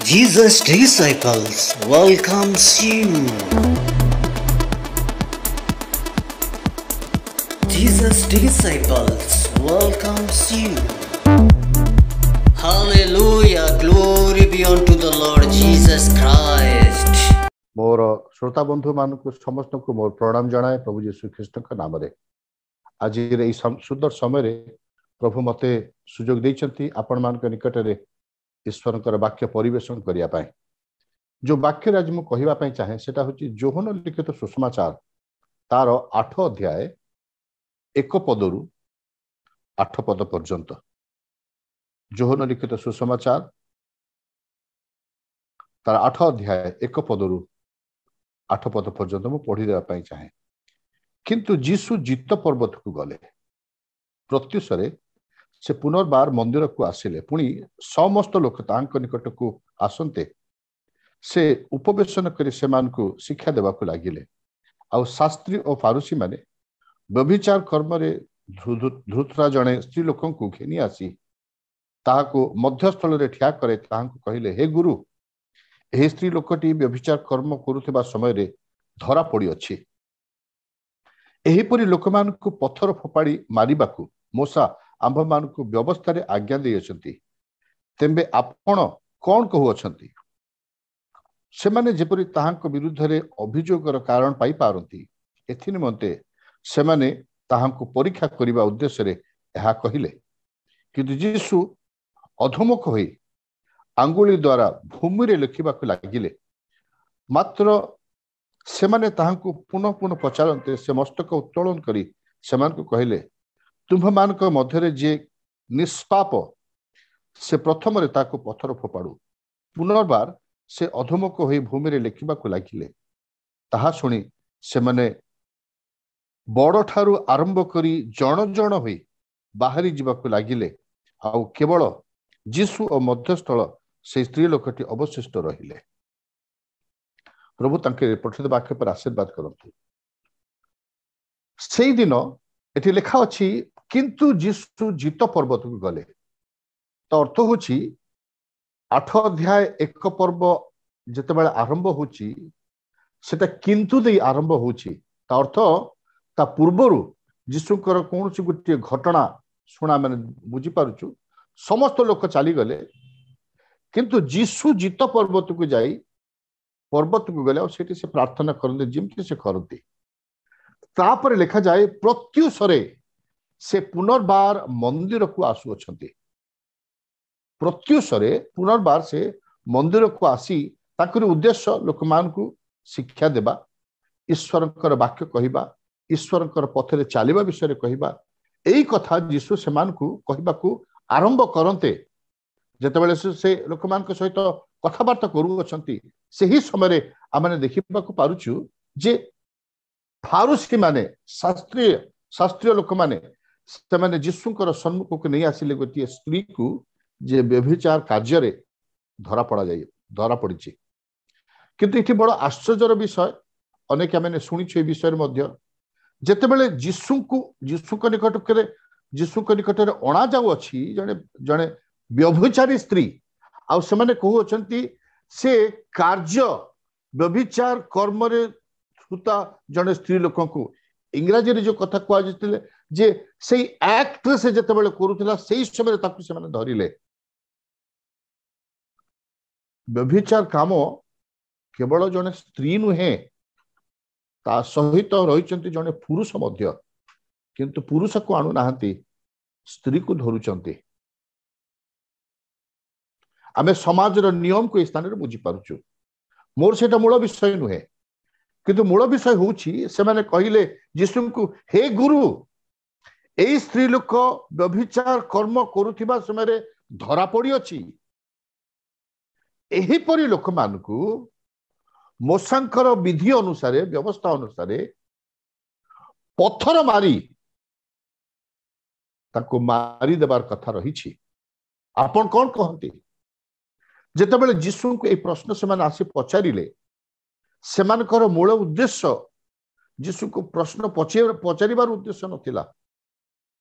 Jesus Disciples welcomes you. Jesus Disciples welcomes you. Hallelujah, glory be unto the Lord Jesus Christ. मोर श्रोता बंधु मान समस्त को मोर प्रणाम जनाए प्रभु यीशु ख्रीष्ट नाम रे आज सुंदर समय प्रभु मते सुजोग देइछंती आपण मान निकट रे ईश्वर वाक्य परिवेशन करिया पाए जो वाक्य आज मु कहिबा पई चाहे सेटा होची जोहन लिखित सुसमाचार तार 8 अध्याय 1 पदरु 8 पद पर्यंत जोहन लिखित सुसमाचार तार 8 अध्याय 1 पदरु 8 पद पर्यंत मु पढ़ी देवा पई चाहे किंतु जीसु जित पर्वत को गले प्रत्युषरे से पुनर्बार मंदिर को आसिले पुणी समस्त लोक तांक निकट को आसंते से उपवेशन करी सेमान को शिक्षा देवा को लागिले आ शास्त्री और फारूसी माने व्यभिचार कर्म रे धृतरा जणे स्त्री लोक को घेनी आसी ताहाको मध्यस्थल रे ठिया करे ताहाको कहिले हे गुरु एही स्त्री लोकटी व्यभिचार कर्म करुथिबा समय रे धरा पड़ी अछि एहीपरि लोकमान को पत्थर फोपाड़ी मारिबाकू मोसा आंभ मान को व्यवस्था रे आज्ञा दे अछंती तेबे आपण कोन कहू अछंती से माने जेपरि ताहांक विरुद्ध रे अभियोगर कारण पाई पारंती एथि निमंते से माने ताहांक परीक्षा करिबा उद्देश्य रे एहा कहिले किंतु यीशु अधोमुख होई आंगुली द्वारा भूमि रे लिखिबा को लागिले मात्र से माने ताहांक पुनः पुनः पचारंते से मस्तक उत्तोलन करी सेमान को कहिले तुम्भ मान मध्य जे निष्पाप से प्रथम रे ताको पत्थर फोपाड़ू पुनर्बार से अधोमुख होई भूमि रे लिखिबा को लागिले ताहा सुनी से माने बड़ ठारू आरंभ करी जण जण होई बाहरी जीवा को लागिले आ केवल जीसु और मध्यस्थल से स्त्री लोकटी अवशिष्ट रहिले प्रभु तांके पठित वाक्य पर आशीर्वाद करंतु से दिन एठी लिखा अछि किंतु जीसु जित पर्वत को गले तो अर्थ होची 8 अध्याय 1 पर्व जते बेले आरंभ होची सेटा किंतु दे आरंभ होची ता अर्थ ता पूर्वरु जीसुकर कोनसी गुटी घटना सुना माने बुझी पारुछु समस्त लोक चली गले किंतु जीसु जित पर्वत को जाई पर्वत को गले और सेठी से प्रार्थना करते जिमती से करते तापर लिखा जाए प्रत्युषरे से पुनर्बार मंदिर को आसु अछंती प्रत्युषरे पुनर्बार से मंदिर को आसी ताकर उद्देश्य लोकमान को शिक्षा देबा ईश्वरकर वाक्य कहिबा ईश्वरकर पथरे चालिबा विषय कहिबा एई कथा यीशु सेमान को कहिबा को आरंभ करंते जेतेबेले से लोकमान के सहित कथाबार्ता करू अछंती सेही समय आमने देखिबा को पारुछु जे फारूसी माने शास्त्रीय लोक माने से माने जीशुकर सम्मुख को नहीं आसिले गोटे स्त्री को जे व्यभिचार कार्य रे धरा पड़ी किंतु इति बड़ आश्चर्यर विषय अनेक मैंने शुणी विषय मध्य जेतेबेले जीशुक निकट रे अणा जाऊ अछि जने जने व्यभिचारी स्त्री आ से माने कहू अछंती से कार्य व्यभिचार कर्म रे छुता जने स्त्री लोक को इंग्राजी रे जो कथा कह जाते जे से एक्ट से जते बेले करूथिला सेही समय ताकू से माने धरिले व्यभिचार काम केवल जने स्त्री नुहे ता सहित रहिचंती जने पुरुष मध्य किंतु पुरुष को आनु नाहंती स्त्री को धरुचंती आमे समाज रो नियम को स्थान रे बुझी पारुछु मोर सेटा मूल विषय नुहे किंतु मूल विषय होउछि से माने कहिले यीशु को हे गुरु एई स्त्री लोक व्यभिचार कर्म करुथिबा समय रे धरा पड़ी अछि एही परि लोक मान को मोसांकर विधि अनुसार व्यवस्था अनुसार पत्थर मारी ताको मारी देबार कथा रहिछि आपण कोन कहंती जेतेबेले यीशु को ए प्रश्न से माने आसी पचारिले सेमानकर मूल उद्देश्य यीशु को प्रश्न पचारिबार उद्देश्य नथिला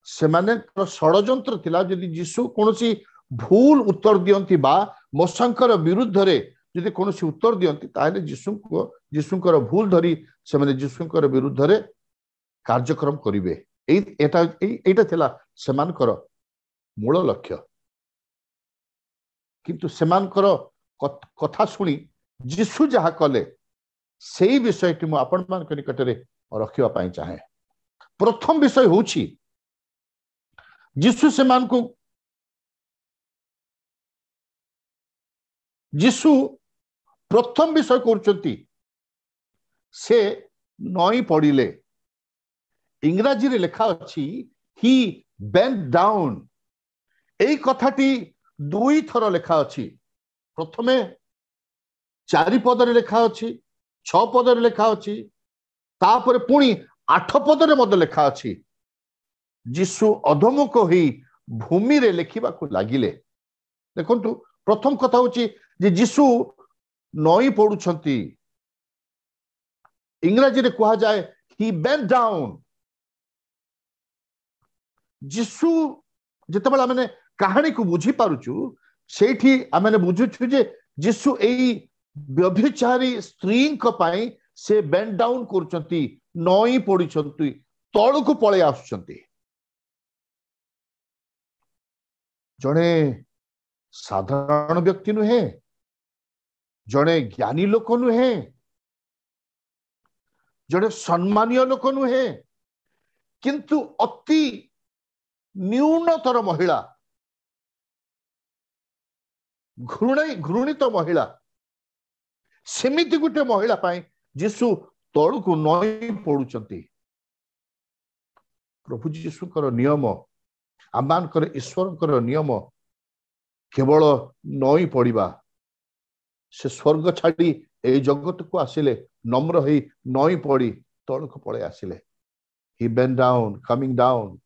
सेमाने षडयंत्र थिला यदि यीशु कोनोसी भूल उत्तर दियंती बा मोशंकर विरुद्ध रे यदि कोनोसी उत्तर दियंती ताले जीशुंकर भूल धरी से माने जीशुंकर विरुद्ध रे कार्यक्रम करिवे एटा थिला सेमानकर मूल लक्ष्य किंतु सेमानकर कथा सुनी जीशु जहा कले सेही विषयटी मु आपण मान निकटरे रखिबा पाई चाहे। प्रथम विषय होछि जीशु सेमान को जीशु प्रथम विषय करचंती से नई पड़िले इंग्राजी रे लिखा अछि ही बेंट डाउन एई कथाटी दुई थर लिखा अछि प्रथमे 4 पद रे लिखा अछि 6 पद रे लिखा अछि तापर पुणी 8 पद रे मद लिखा अछि जीशु अधमुख होई भूमि रे लिखिबा को लागिले। देखंतु प्रथम कथा होछि जे जीशु नई पड़ुछंती इंग्राजी रे कहा जाए ही बेंट डाउन जीशु जेतेबेला माने कहानी को बुझी पारुछु सेठी आमे बुझुछु जे जीशु एई व्यभिचारी स्त्री को पाई से बेंट डाउन करचंती नई पड़ुछंती तळु को पळे आसुचंती जणे साधारण व्यक्ति नुहे जणे ज्ञानी लोक नुहे जणे सम्मानीय लोक नुहे किंतु अति न्यूनतर महिला घृणित महिला सेमिति गुटे महिला पाई जीशु तळु को नई पड़ुचंती। प्रभु जीशुकर नियम आमानकर ईश्वरकर नियम केवल नई पड़िबा से स्वर्ग छाड़ी ए जगत को आसिले नम्र होई नई पड़ी तळु को पळे आसिले ही बेंट डाउन कमिंग डाउन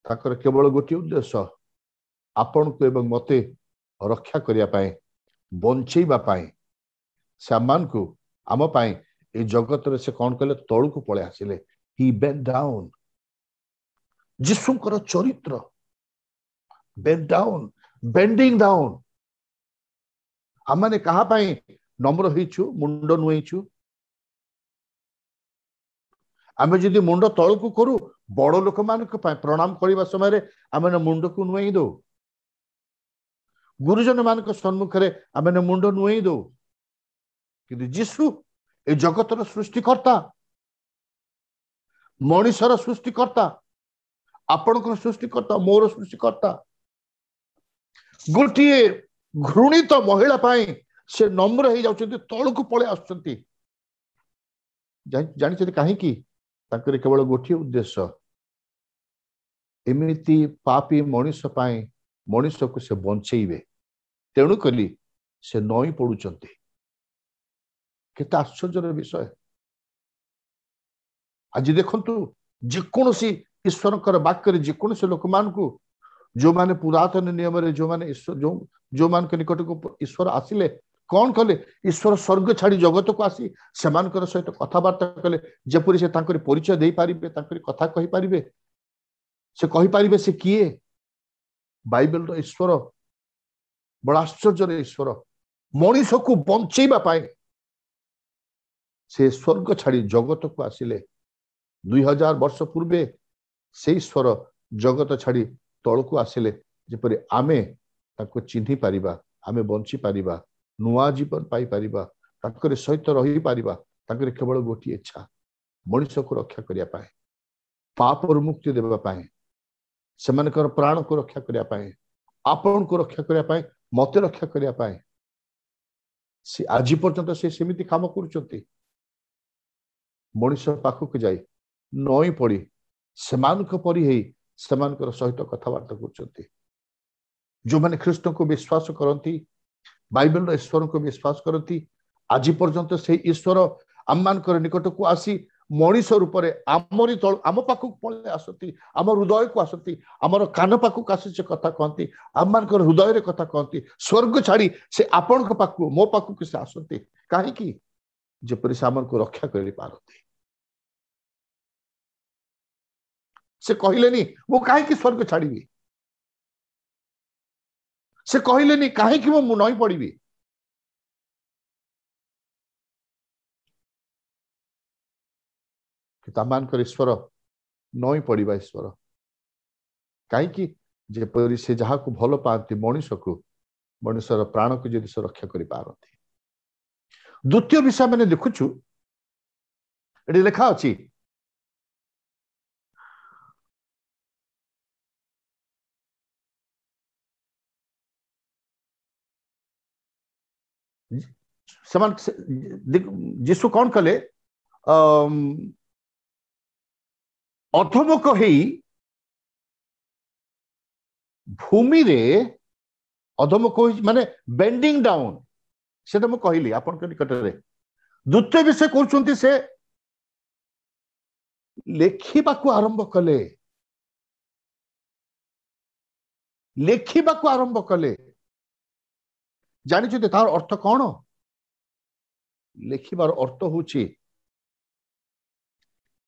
ताकर केवल गोटे उद्देश्य आपण को एवं मते रक्षा करिया पाए बंचेबा पाए सामान को आम पाए ए जगत रे से कौन कले तळु को पळे आसिले ही बेंट डाउन जीशुकर चरित्र बेंट डाउन बेंडिंग डाउन आमाने कहा पाए नम्र होइछु मुंड नुइछु आमे जदि मुंड तळु को करू बड़ लोक मान प्रणाम करने समय आम मुंड को नुई दो गुरुजन मान सम्मुखें आम मुंड नुई दो कि जीशु ए जगतर सृष्टिकर्ता मनीषर सृष्टिकर्ता आपणकर सृष्टिकर्ता मोर सृष्टिकर्ता गोटे घृणित महिला पाई से नम्र हो जाउछन्ति तळु को पळे आछन्ति जानि कहीं केवल गोटे उद्देश्य एमिति पापी मनीष पाई मनीष को से बंचेबे तेणु कली से नई पड़ुचंती केते आश्चर्यर विषय। आज देखंतु जेकोसी ईश्वरकर वाक्य जेकोसी लोक मान को जो माने पुरातन नियम रे जो माने ईश्वर जो मान के निकट को ईश्वर आसिले कौन कले ईश्वर स्वर्ग छाड़ी जगत को आसी सेमानकर सहित कथबार्ता कले जेपरि से तांकरी परिचय दे पारिबे तांकरी कथा कहि पारिबे से कहि पारिबे से किए बाइबल रो ईश्वर बड़ा आश्चर्य ईश्वर मनीष को बंचेबा पाए से स्वर्ग छाड़ी जगत को आसिले 2000 वर्ष पूर्वे से ईश्वर जगत छाड़ी तळ को आसिले जेपरि आमे ताको चिन्हि पारिबा आमे बंची पारिबा नुआ जीवन पाई पारिबा ताकरे सहित रही पारिबा ताकरे केवल गोटी इच्छा मनीष को रक्षा करिया पाए पाप और मुक्ति देबा पाए सेमानकर प्राण को रक्षा करिया पाए आपण को रक्षा करिया पाए मते रक्षा करिया पाए से आज पर्यंत से सेमिति काम करूचंती मनीष पाखक जाई नई पड़ी सेमानक परी हेई सेमानकर सहित कथबार्ता करूचंती जो माने ख्रीष्ट को विश्वास करती बाइबल ईश्वर को विश्वास करती आज पर्यंत से ईश्वर आम निकट को आसी मनीष रूप से आमरी तल आम पाखक पळे आसती आम हृदय को आसती आमर कान पाखक आसी से कथा कहती आम मान हृदय रे कथा कहती स्वर्ग छाड़ी से आपण पाखक मो पाखक से आसती कहीं जेपरि से आम को रक्षा कर पारती से कहलेनी वो कहीं स्वर्ग छाड़ी से कहलेनी कहीं मु नई पड़ी कि ईश्वर नई पड़ा ईश्वर कहीं जेपरी से जहाँ को भल पाती मनुष्य को मनुष्यर प्राण को जदि से रक्षा कर पारती द्वितीय विषय मैंने देखुचु ये लिखा अच्छी जीशु कौन कले अधमुख ही भूमि रे अधमुख माने बेंडिंग डाउन से तो मुझे कहली आपण निकट में द्वितीय विषय कहते से लेखिबाकू आरंभ कले लेखिबाकू आरंभ कले जानी तार अर्थ कौन लेखिबार अर्थ होची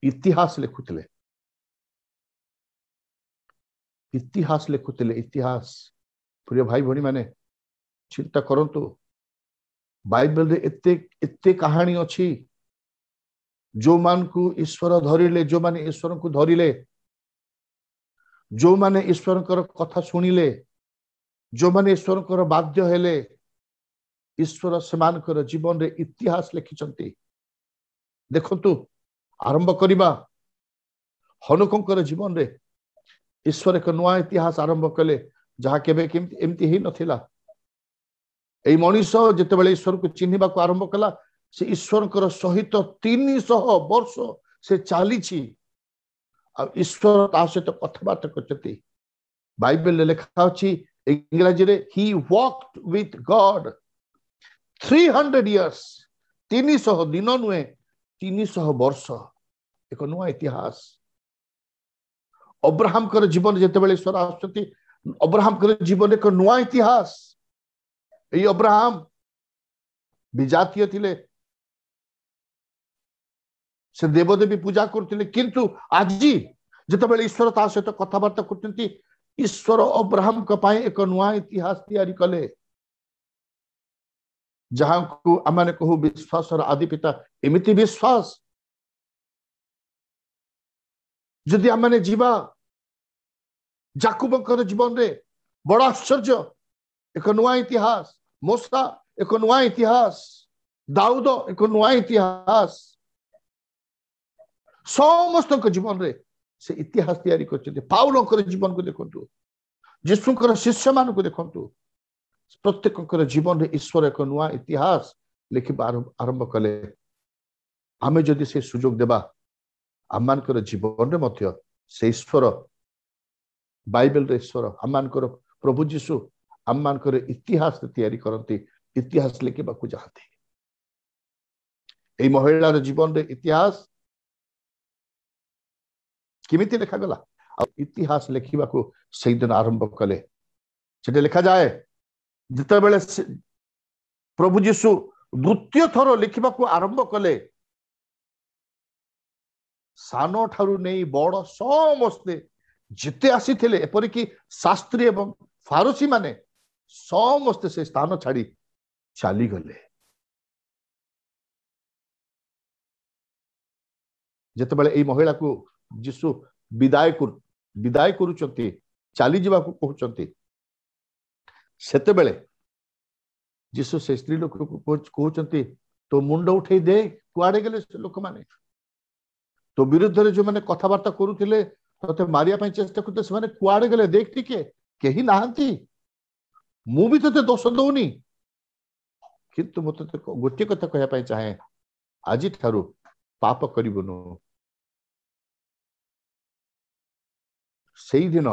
इतिहास लिखुले इतिहास लिखुले इतिहास प्रिय भाई भौणी माने चिंता करंतु बाइबल रे एते एते कहानी अच्छी जो मान को ईश्वर धरिले जो माने ईश्वर को धरिले जो माने ईश्वर कथा शुणिले जो माने ईश्वर बाध्य हेले ईश्वर से जीवन रे इतिहास लिखिचंती देखंतु आरंभ करिबा हनुकंकर जीवन रे ईश्वर एक नुआ इतिहास आरंभ कले जहाँ केबे एमती ही नथिला एई मनीष जेतेबेले ईश्वर को चिन्हिबा को आरंभ कला से ईश्वर सहित 300 वर्ष से चली ईश्वर ता सहित कथबार्ता करते बाइबल लिखा अछि इंग्रजी रे ही वॉक्ड विथ गॉड 300 इयर्स 300 दिन नुहे 300 वर्ष एक नुआ इतिहास अब्राहम कर जीवन जेतेबेले ईश्वर आछथि अब्राहम कर जीवन एक नुआ इतिहास ये अब्राहम विजातीय थिले से देवदेवी पूजा करथिले किंतु आज जेतेबेले ईश्वर ता सहित कथबार्ता करथि ईश्वर अब्राहम का पाए एक नुआ इतिहास तैयारी कले जहां को आमाने कहू विश्वास आदि पिता एमिति विश्वास जदि आमाने जीवा जाकुबकर जीवन रे बड़ा आश्चर्य एक नुआ इतिहास मूसा एक नुआ इतिहास दाऊद एक नुआ इतिहास समस्त जीवन रे से इतिहास तैयारी करते पाउलकर जीवन को देखंतु यीशुकर शिष्य मान को देखंतु प्रत्येक जीवन रे ईश्वर एक नुआ इतिहास लिखिबा आरंभ कले आमे जदि से सुजोग देबा आमानकर जीवन रे मध्य से ईश्वर बाइबल रे ईश्वर आमानकर प्रभु यीशु आमानकर इतिहास तैयारी करती इतिहास लिखिबा को चाहते एई महिलार जीवन रे इतिहास किमिति लिखा गला इतिहास लिखिबा को सही दिन आरंभ कले सेटे लिखा जाए जितेबेले प्रभु यीशु द्वितीय थर लिखिबा को आरंभ कले सानो ठारू नहीं बड़ समस्ते जिते आसी थिले एपरिकी शास्त्री एवं फारोसी माने समस्ते से स्थान छाड़ी चली गले जेतेबेले एई महिला को यीशु विदाय करूचंती चली जीवा को कहउचंती सेतेबेले यीशु से स्त्री लोक को कहउचंती तो मुंड उठे दे कुआडे गेले से लोक माने तो विरुद्ध रे जो माने कथावार्ता करूथिले तते मारिया पई चेष्टा करते से माने कुआडे गेले देख टिके केही नाहंती मु भी तते दोष दउनी किंतु मते गोटे कथा कहया पई चाहे आजि ठारू पाप करिबनु सही दिन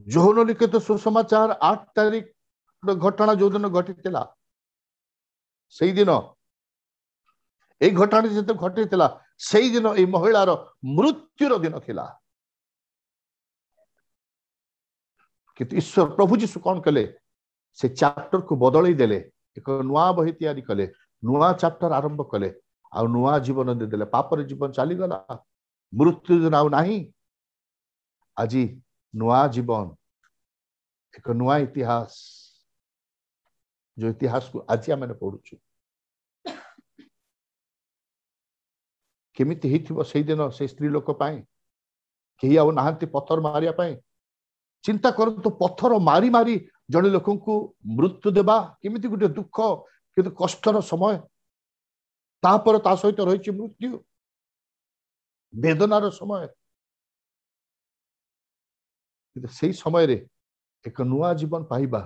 जोहन लिखित सुसमाचार 8 तारीख घटना जो दिन घटितला सही दिन ए घटना जते घटितला सही दिन ए महिलार मृत्युर दिन थिला कि ईश्वर प्रभु जीशु कौन कले से चैप्टर को बदलई देले एक नुआ बही तैयारी कले नुआ चैप्टर आरंभ कले आ नुआ जीवन दे देले पापर जीवन चली गला मृत्यु दिन आउ नाही आजी नुआ जीवन एक नुआ इतिहास जो इतिहास को आज आम पढ़ुचु केमिति हिथिबो सेई दिन से स्त्री लोक पाए केही आउ नाहंती पत्थर मारिया पाए चिंता करतु पत्थर मारी मारी जड़े लोक मृत्यु देवा केमिति गोटे दुख किंतु कष्टर समय तापर ता सहित रही मृत्यु वेदनार समय से समय रे एक नुआ जीवन पाइबा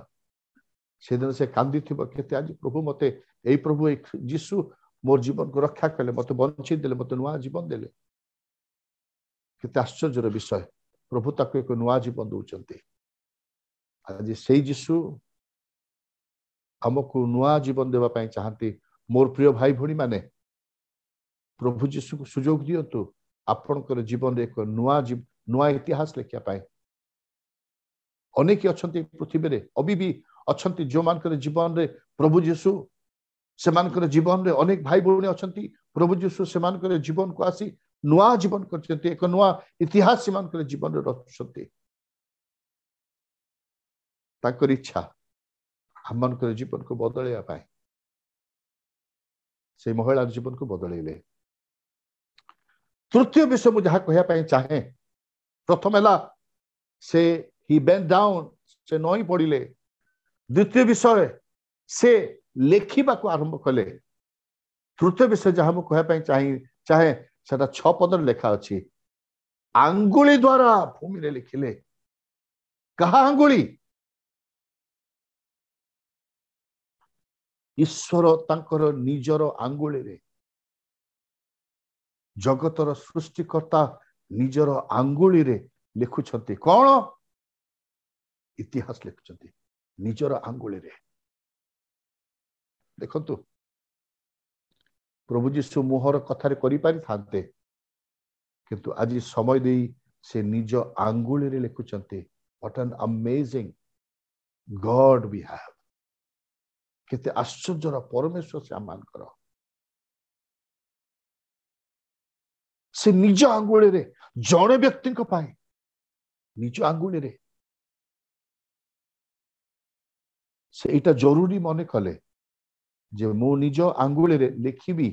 से दिन से कांदी केते आज प्रभु मते एई प्रभु यीशु मोर जीवन को रक्षा कले मते बंची देले मते नुआ जीवन देले केते आश्चर्यर विषय प्रभु ताको एक नुआ जीवन दउचंती आज से यीशु हमको नुआ जीवन देवा पाई चाहती मोर प्रिय भाई भणी माने प्रभु यीशु को सुजोग दियंतु आपनकर जीवन एक नुआ इतिहास लेखिया पाए अनेक अच्छा पृथ्वी रे अभी भी अच्छा जो मानकर जीवन रे प्रभु यीशु से मानकर जीवन रे अनेक भाई भौणी अच्छा प्रभु यीशु से मानकर जीवन को आसी नुआ जीवन करते एक नुआ इतिहास से मानकर जीवन रे रचुछंती ताकर इच्छा हम मानकर जीवन को बदलैया पाए से महिला जीवन को बदलैले तृतीय विषय मुझे जहाँ कहया पाए चाहे प्रथम है से ही बेंट डाउन से नई पड़िले द्वितीय विषय से लेखिबा को आरंभ कले तृतीय विषय जहाँ मुझे कहया पाए चाहे सेटा 6 पदर लेखा अछि आंगुली द्वारा भूमि रे लिखिले कहा आंगुली ईश्वर तांकर निजर आंगुली रे जगतर सृष्टिकर्ता निजर आंगुली रे लिखुछंती कौन इतिहास लिखुछंती निजर आंगुली रे देखंतु प्रभु जीशु मुहर कथारे करि पारि थांते किंतु आज समय देई से निज आंगुली रे लिखुछंती what an amazing God we have केते आश्चर्यर परमेश्वर से आमान करो से निज आंगुली रे जड़े व्यक्ति को पाए निज आंगुली रे से इटा जरूरी मने कले जे मो निज आंगुली रे लिखिबी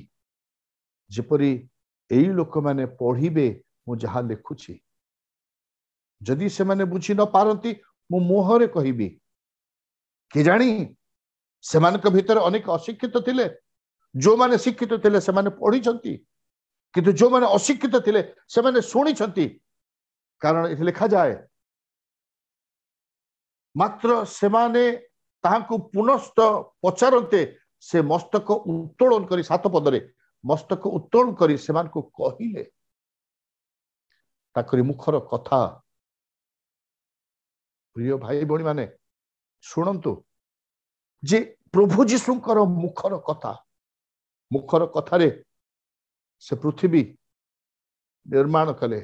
जेपरी एई लोक माने पढ़िबे मो जहा लिखुछि जदि से माने बुझी न पारंती मो मुहरे कहिबी के जानी से मानक भीतर अनेक अशिक्षित थिले जो माने शिक्षित थिले से माने पढ़ी छंती किंतु जो माने अशिक्षित थिले से माने सुनी छंती कारण इथे लिखा जाए मात्र से माने ताहाकु पुनस्त पचारते से मस्तक उत्तोलन करी 7 पदरे मस्तक उत्तोलन करी से मान को कहिले ताकरी मुखर कथा प्रिय भाई भणी माने सुनंतु जे प्रभु जीशुंकर मुखर कथा रे से पृथ्वी निर्माण कले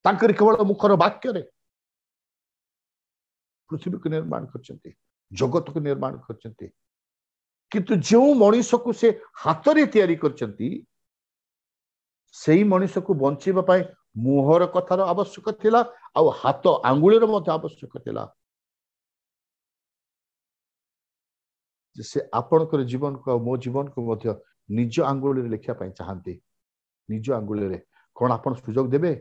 तांकर केवल मुखर वाक्य रे पृथ्वी को निर्माण करचंती जगत को निर्माण करचंती किंतु जो मनीष को से हाथ रे तैयारी करचंती सेही मनीष को बंचीबा पाए मुहर कथार आवश्यक थिला आ हाथ आंगुली रो मते आवश्यक थिला से आपनकर जीवन को मो जीवन को मध्य निज आंगुली रे लिखिया पाए चाहंती निज आंगुली रे कोन आपन सुजोग देबे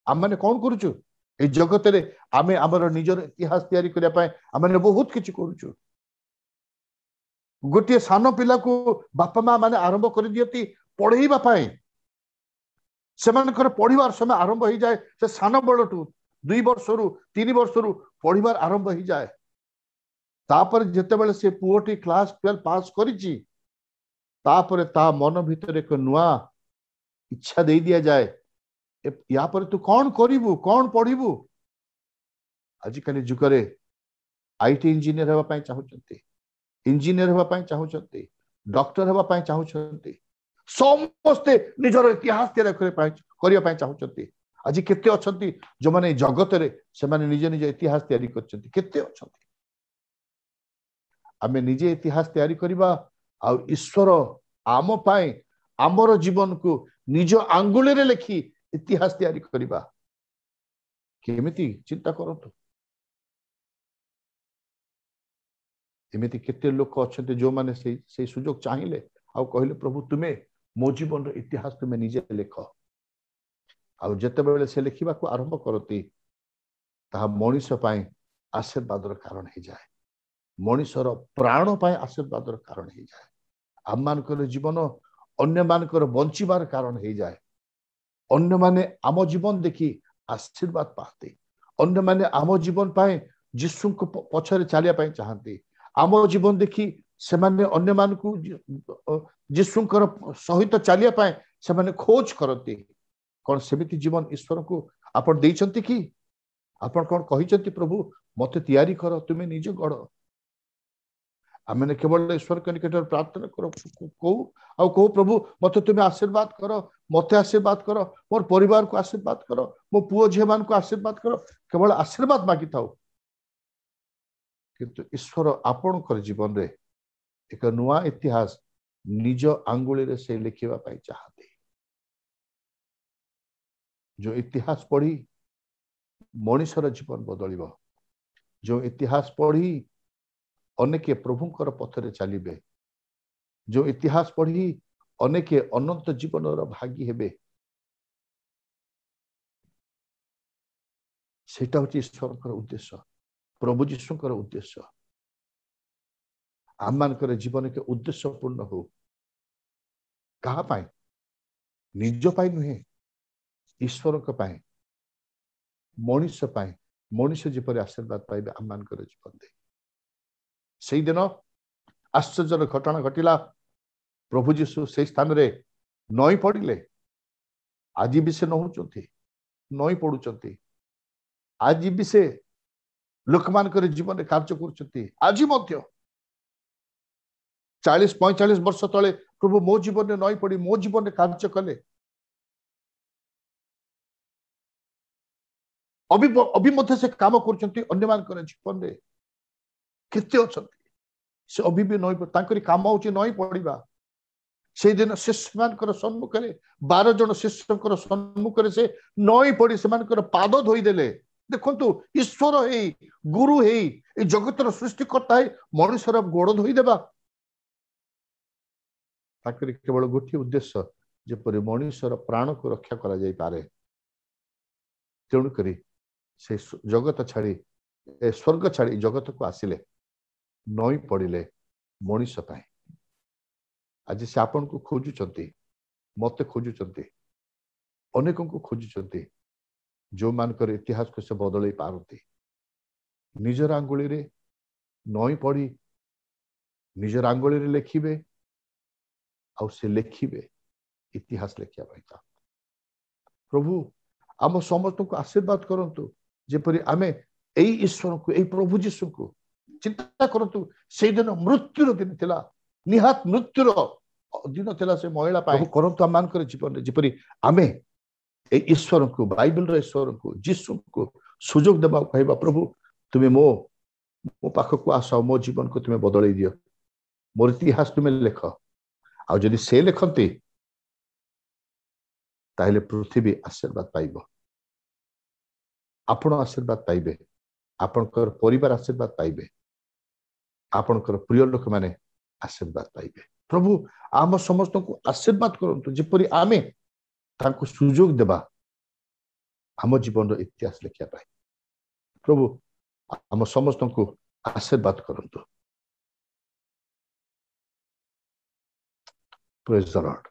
आम माने कोन करूछु ए जगत रे आमे हमर निजर इतिहास तैयारी करिया पाए आम माने बहुत किछि करूछु गोटे सान पिला को बापा मां माने आरंभ कर दियती पढ़ेइबा पाए से मानकर पढ़िबार समय आरंभ हो जाए से सान बड़टू 2 वर्षरु 3 वर्षरु पढ़िबार आरंभ हो जाए तापर जेतेबेले से पुओटी क्लास 12 पास करिछि तापर ता मन भीतर एक नुआ इच्छा दे दिया जाए या पर तू कौन करिवु कौन पढ़िवु आजिकाली जुगरे आईटी इंजीनियर हेबा पाई चाहुचंती इंजीनियर हेबा पाई चाहुचंती डॉक्टर हेबा पाई चाहुचंती समस्ते निजर इतिहास तैयार करिया पाई चाहुचंती आज केते अछंती जो माने जगत रे से माने निज निज इतिहास तैयारी करचंती केते अछंती आमे निजे इतिहास तैयारी करिबा आ ईश्वर आम पाए आमर जीवन को निज आंगुली रे लिखि इतिहास तैयारी करिबा केमिति चिंता करतु एमिति केते लोक अच्छे जो माने से सुजोग चाहिए आ कहले प्रभु तुम्हें मो जीवन रो इतिहास तुम्हें निजे लेख आ जते बेले से लिखिबा को आरंभ करती ता मनुष्य पाए आशीर्वादर कारण हो जाए मनुष्यर प्राण पाए आशीर्वादर कारण हो जाए आम मानकर जीवन अन्य मानकर बंचिबार कारण हो जाए अन्य माने आम जीवन देखी आशीर्वाद पाते अन्य माने आम जीवन पाए जीशु को पछरे चलिया पाए चाहते आम जीवन देखी से माने अन्य मान को जीशुकर सहित चलिया पाए से माने खोज करते कौन सेमिति जीवन ईश्वर को आपण देइछंती कि आपण कौन कहिछंती प्रभु मते तैयारी कर तुम्हें निज गढ़ आमे केवल ईश्वर के निकट प्रार्थना करो कहू प्रभु मते तुम्हें आशीर्वाद कर मते आशीर्वाद कर मोर परिवार को आशीर्वाद कर मो पुओ झे मान को आशीर्वाद कर केवल आशीर्वाद मागी थाओ किंतु ईश्वर आपण जीवन रे एक नुआ इतिहास निज आंगुली रे से लिखिबा पाई चाहते जो इतिहास पढ़ी मनुष्यर जीवन बदलिब जो इतिहास पढ़ी अनेके प्रभुंकर पथरे चलिबे जो इतिहास पढ़ी अनेके अनंत जीवन भागी हेबे सेटा होची ईश्वरकर उद्देश्य प्रभु जीशुकर उद्देश्य आम मानकर जीवन के उद्देश्य पूर्ण हो कहा पाए निज पाए नुहे ईश्वर पाए मनुष्य पाए मनुष्य जीपर आशीर्वाद पाइबे आम मानकर जीवन दे से दिन आश्चर्य घटना घटिला प्रभु जीशु से स्थान रे नई पड़िले आज भी से नहुचंती नई पड़ुचंती आज भी से लोक मानकर जीवन कार्य करुचंती आज मध्य 40-45 वर्ष तले प्रभु मो जीवन में नई पड़ी मो जीवन में कार्य कले अभी मध्य से काम करुचंती अन्य मानकर जीवन में केते अछंती से अभी भी नई तांकरी काम होची नई पड़िबा से दिन शिष्य मानकर सम्मुख रे 12 जन शिष्यकर सम्मुख रे से नई पड़ी से मानकर पाद धोई देले देखंतु ईश्वर हे गुरु हे ए जगतर सृष्टिकर्ता हे मनुष्यर गोड़ धोई देबा ताकरी केवल गोटी उद्देश्य जेपरि मनुष्यर प्राण को रक्षा करा जाई पारे तेणु करी से जगत छाड़ी स्वर्ग छाड़ी जगत को आसिले नई पड़िले मनुष्य पाए आज से आपन को खोजुचंती मते खोजुचंती अनेकों को खोजुचंती जो मानकर इतिहास को से बदलई पारती निजर आंगुली रे नई पड़ी निजर आंगुली रे लिखिबे आ से लिखिबे इतिहास लिखिया पाइता प्रभु आम समस्त को आशीर्वाद करंतु जेपरि आमे एई ईश्वर को एई प्रभु जीशु को चिंता करंतु से दिन मृत्युर दिन थिला निहात मृत्युर दिन थिला से महिला पाए करंतु आम मानकर जीवन रे जेपरि आमे ए ईश्वर को बाइबल रे ईश्वर को जीशु को सुजोग देबा कहबा प्रभु तुम्हें मो पाख को आस मो जीवन को तुम्हें बदलई दियो मोर इतिहास तुम्हें लेख आ जदि से लेखंती ताहले पृथ्वी आशीर्वाद पाइब आपण आशीर्वाद पाइबे आपणकर परिवार आशीर्वाद पाइबे आपणकर प्रिय लोक माने आशीर्वाद पाइबे प्रभु आम समस्त को आशीर्वाद करंतु जेपरि आमे तांको सुजोग देबा आम जीवन रो इतिहास लिखिया पाए प्रभु आम समस्त को आशीर्वाद करंतु प्रेज द लॉर्ड।